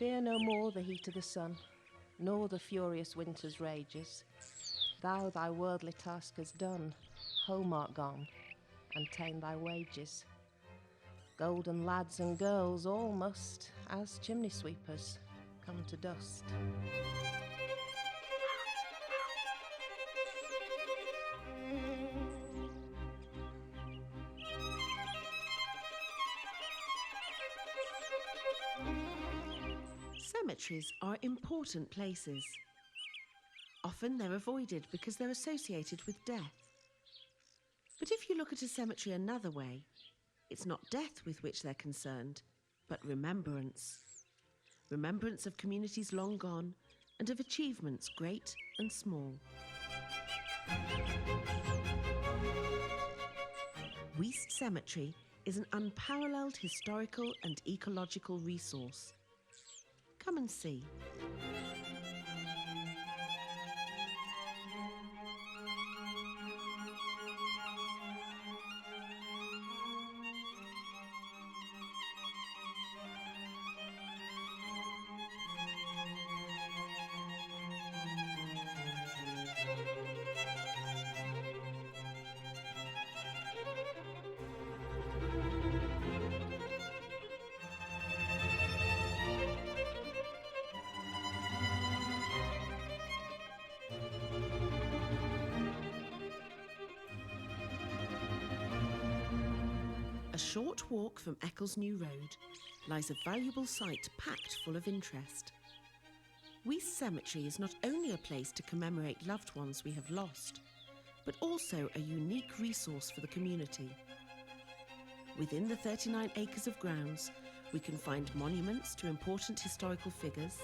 Fear no more the heat of the sun, nor the furious winter's rages. Thou thy worldly task hast done, home art gone, and ta'en thy wages. Golden lads and girls all must, as chimney sweepers, come to dust. Cemeteries are important places. Often they're avoided because they're associated with death. But if you look at a cemetery another way, it's not death with which they're concerned, but remembrance. Remembrance of communities long gone and of achievements great and small. Weaste Cemetery is an unparalleled historical and ecological resource. Come and see. A short walk from Eccles New Road lies a valuable site packed full of interest. Weaste Cemetery is not only a place to commemorate loved ones we have lost, but also a unique resource for the community. Within the 39 acres of grounds, we can find monuments to important historical figures,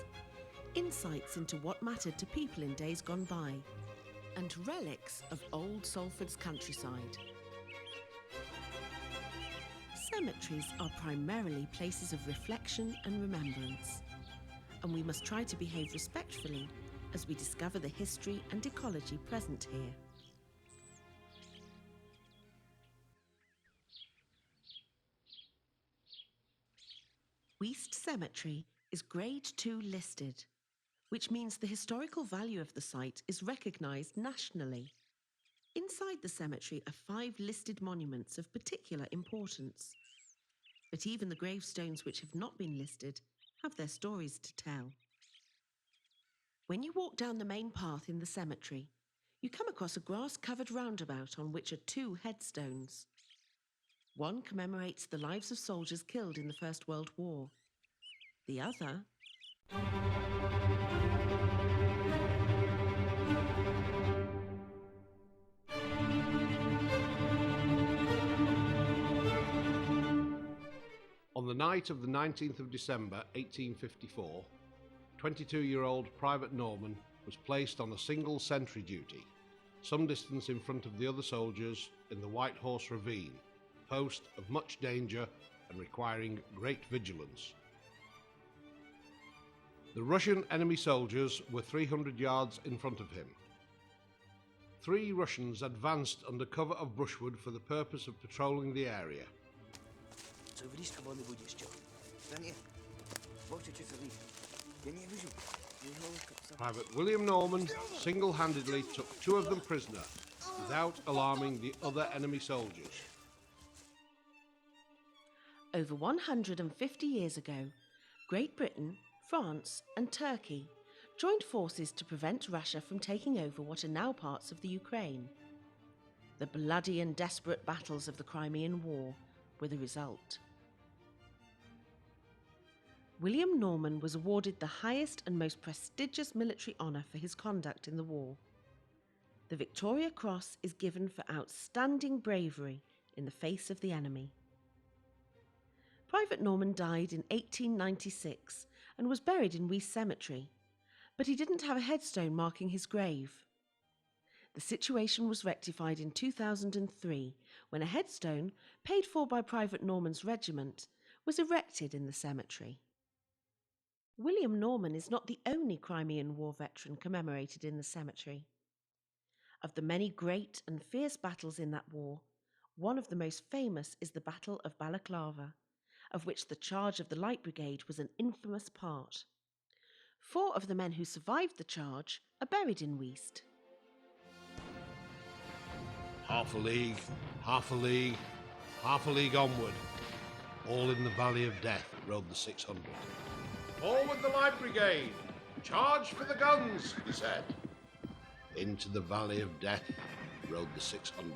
insights into what mattered to people in days gone by, and relics of old Salford's countryside. Cemeteries are primarily places of reflection and remembrance, and we must try to behave respectfully as we discover the history and ecology present here. Weaste Cemetery is Grade 2 listed, which means the historical value of the site is recognised nationally. Inside the cemetery are 5 listed monuments of particular importance. But even the gravestones which have not been listed have their stories to tell. When you walk down the main path in the cemetery, you come across a grass-covered roundabout on which are 2 headstones. One commemorates the lives of soldiers killed in the First World War. The other... On the night of the 19th of December 1854, 22-year-old Private Norman was placed on a single sentry duty, some distance in front of the other soldiers in the White Horse Ravine, a post of much danger and requiring great vigilance. The Russian enemy soldiers were 300 yards in front of him. 3 Russians advanced under cover of brushwood for the purpose of patrolling the area. Private William Norman single-handedly took 2 of them prisoner without alarming the other enemy soldiers. Over 150 years ago, Great Britain, France and Turkey joined forces to prevent Russia from taking over what are now parts of the Ukraine. The bloody and desperate battles of the Crimean War were the result. William Norman was awarded the highest and most prestigious military honour for his conduct in the war. The Victoria Cross is given for outstanding bravery in the face of the enemy. Private Norman died in 1896 and was buried in Weaste Cemetery, but he didn't have a headstone marking his grave. The situation was rectified in 2003 when a headstone, paid for by Private Norman's regiment, was erected in the cemetery. William Norman is not the only Crimean War veteran commemorated in the cemetery. Of the many great and fierce battles in that war, one of the most famous is the Battle of Balaclava, of which the charge of the Light Brigade was an infamous part. 4 of the men who survived the charge are buried in Weaste. Half a league, half a league, half a league onward. All in the valley of death rode the 600. Forward the Light Brigade! Charge for the guns, he said. Into the valley of death rode the 600.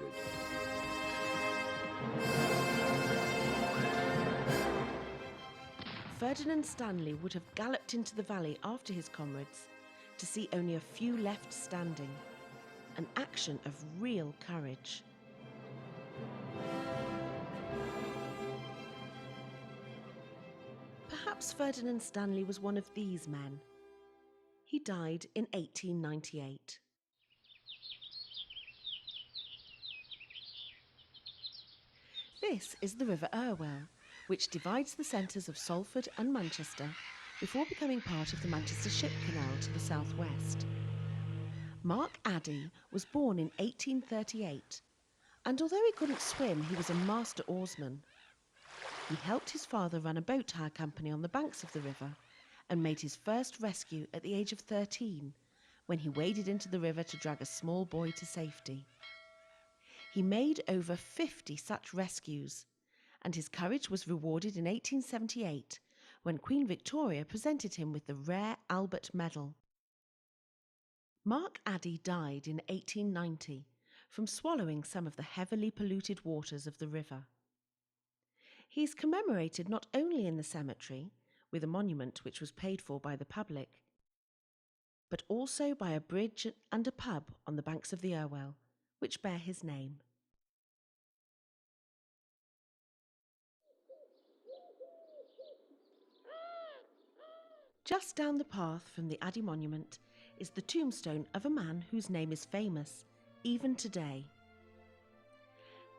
Ferdinand Stanley would have galloped into the valley after his comrades to see only a few left standing, an action of real courage. Perhaps Ferdinand Stanley was one of these men. He died in 1898. This is the River Irwell, which divides the centres of Salford and Manchester before becoming part of the Manchester Ship Canal to the southwest. Mark Addie was born in 1838, and although he couldn't swim, he was a master oarsman. He helped his father run a boat hire company on the banks of the river and made his first rescue at the age of 13, when he waded into the river to drag a small boy to safety. He made over 50 such rescues, and his courage was rewarded in 1878 when Queen Victoria presented him with the rare Albert Medal. Mark Addie died in 1890 from swallowing some of the heavily polluted waters of the river. He is commemorated not only in the cemetery, with a monument which was paid for by the public, but also by a bridge and a pub on the banks of the Irwell, which bear his name. Just down the path from the Addie monument is the tombstone of a man whose name is famous, even today.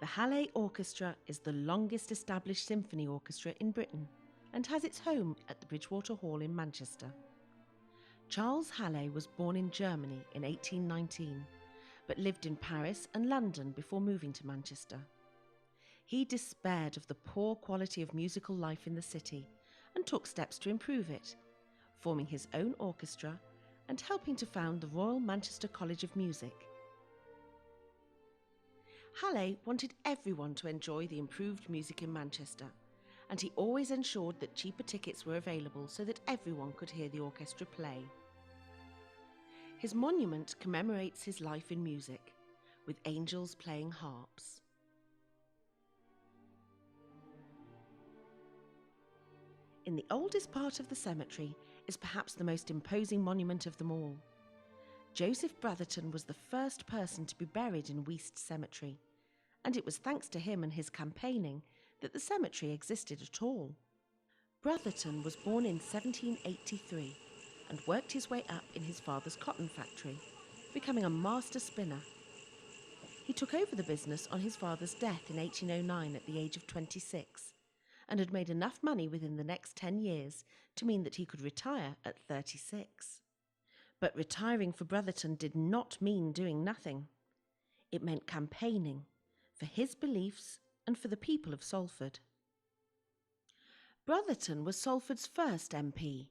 The Halle Orchestra is the longest established symphony orchestra in Britain and has its home at the Bridgewater Hall in Manchester. Charles Halle was born in Germany in 1819, but lived in Paris and London before moving to Manchester. He despaired of the poor quality of musical life in the city and took steps to improve it, forming his own orchestra and helping to found the Royal Manchester College of Music. Halle wanted everyone to enjoy the improved music in Manchester, and he always ensured that cheaper tickets were available so that everyone could hear the orchestra play. His monument commemorates his life in music, with angels playing harps. In the oldest part of the cemetery is perhaps the most imposing monument of them all. Joseph Brotherton was the first person to be buried in Weaste Cemetery, and it was thanks to him and his campaigning that the cemetery existed at all. Brotherton was born in 1783 and worked his way up in his father's cotton factory, becoming a master spinner. He took over the business on his father's death in 1809 at the age of 26, and had made enough money within the next 10 years to mean that he could retire at 36. But retiring for Brotherton did not mean doing nothing. It meant campaigning for his beliefs and for the people of Salford. Brotherton was Salford's first MP.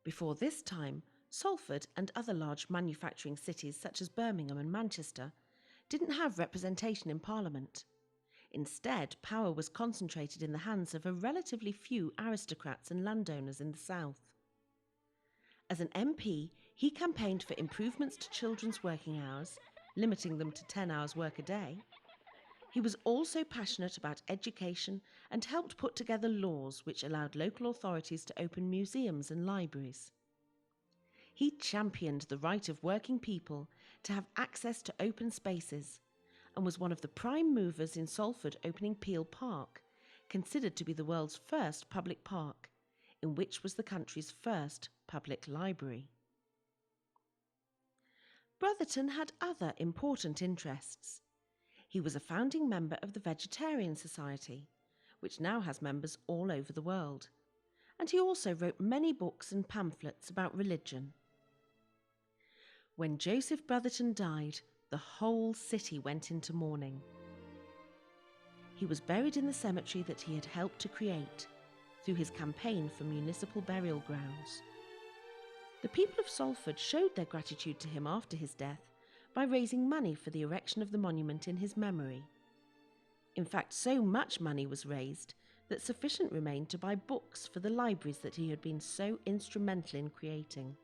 Before this time, Salford and other large manufacturing cities such as Birmingham and Manchester didn't have representation in Parliament. Instead, power was concentrated in the hands of a relatively few aristocrats and landowners in the south. As an MP, he campaigned for improvements to children's working hours, limiting them to 10 hours work a day. He was also passionate about education and helped put together laws which allowed local authorities to open museums and libraries. He championed the right of working people to have access to open spaces and was one of the prime movers in Salford opening Peel Park, considered to be the world's first public park, in which was the country's first public library. Brotherton had other important interests. He was a founding member of the Vegetarian Society, which now has members all over the world, and he also wrote many books and pamphlets about religion. When Joseph Brotherton died, the whole city went into mourning. He was buried in the cemetery that he had helped to create through his campaign for municipal burial grounds. The people of Salford showed their gratitude to him after his death by raising money for the erection of the monument in his memory. In fact, so much money was raised that sufficient remained to buy books for the libraries that he had been so instrumental in creating.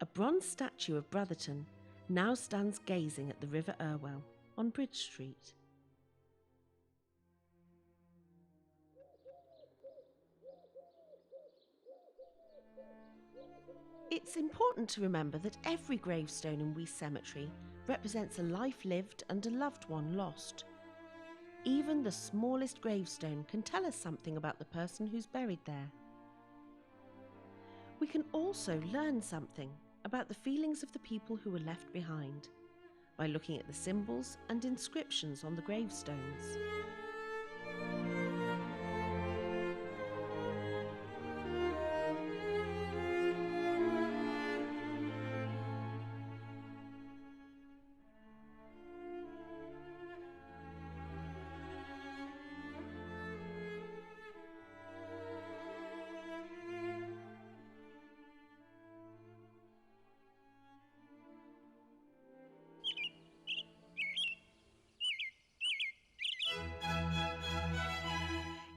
A bronze statue of Brotherton now stands gazing at the River Irwell on Bridge Street. It's important to remember that every gravestone in Weaste Cemetery represents a life lived and a loved one lost. Even the smallest gravestone can tell us something about the person who's buried there. We can also learn something about the feelings of the people who were left behind by looking at the symbols and inscriptions on the gravestones.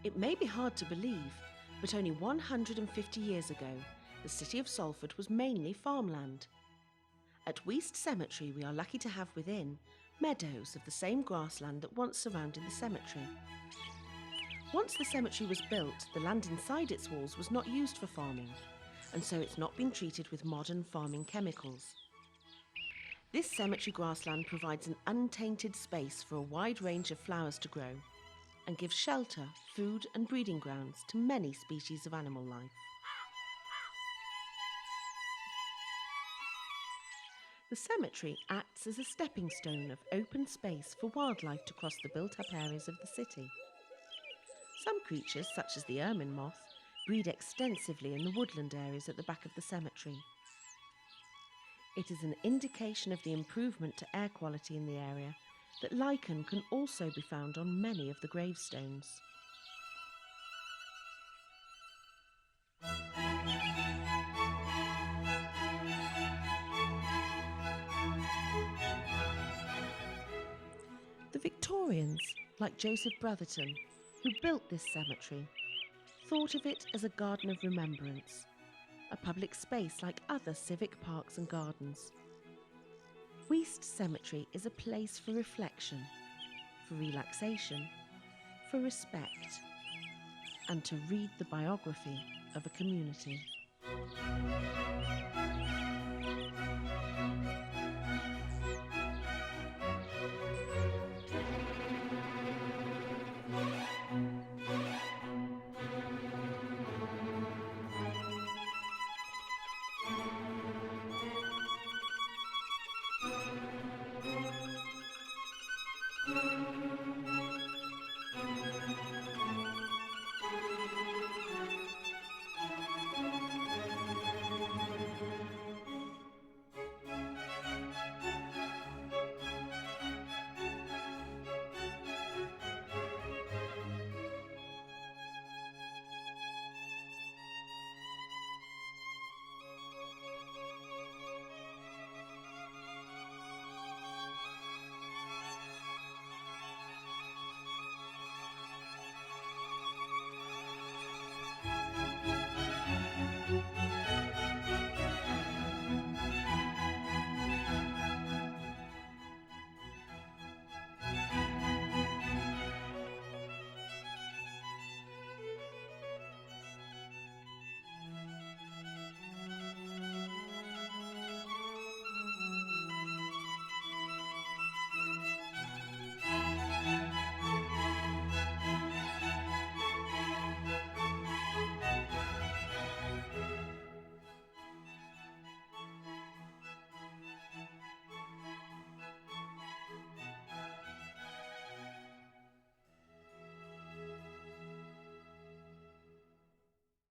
It may be hard to believe, but only 150 years ago, the city of Salford was mainly farmland. At Weaste Cemetery, we are lucky to have within meadows of the same grassland that once surrounded the cemetery. Once the cemetery was built, the land inside its walls was not used for farming, and so it's not been treated with modern farming chemicals. This cemetery grassland provides an untainted space for a wide range of flowers to grow, and gives shelter, food and breeding grounds to many species of animal life. The cemetery acts as a stepping stone of open space for wildlife to cross the built-up areas of the city. Some creatures, such as the ermine moth, breed extensively in the woodland areas at the back of the cemetery. It is an indication of the improvement to air quality in the area that lichen can also be found on many of the gravestones. The Victorians, like Joseph Brotherton, who built this cemetery, thought of it as a garden of remembrance, a public space like other civic parks and gardens. Weaste Cemetery is a place for reflection, for relaxation, for respect, and to read the biography of a community.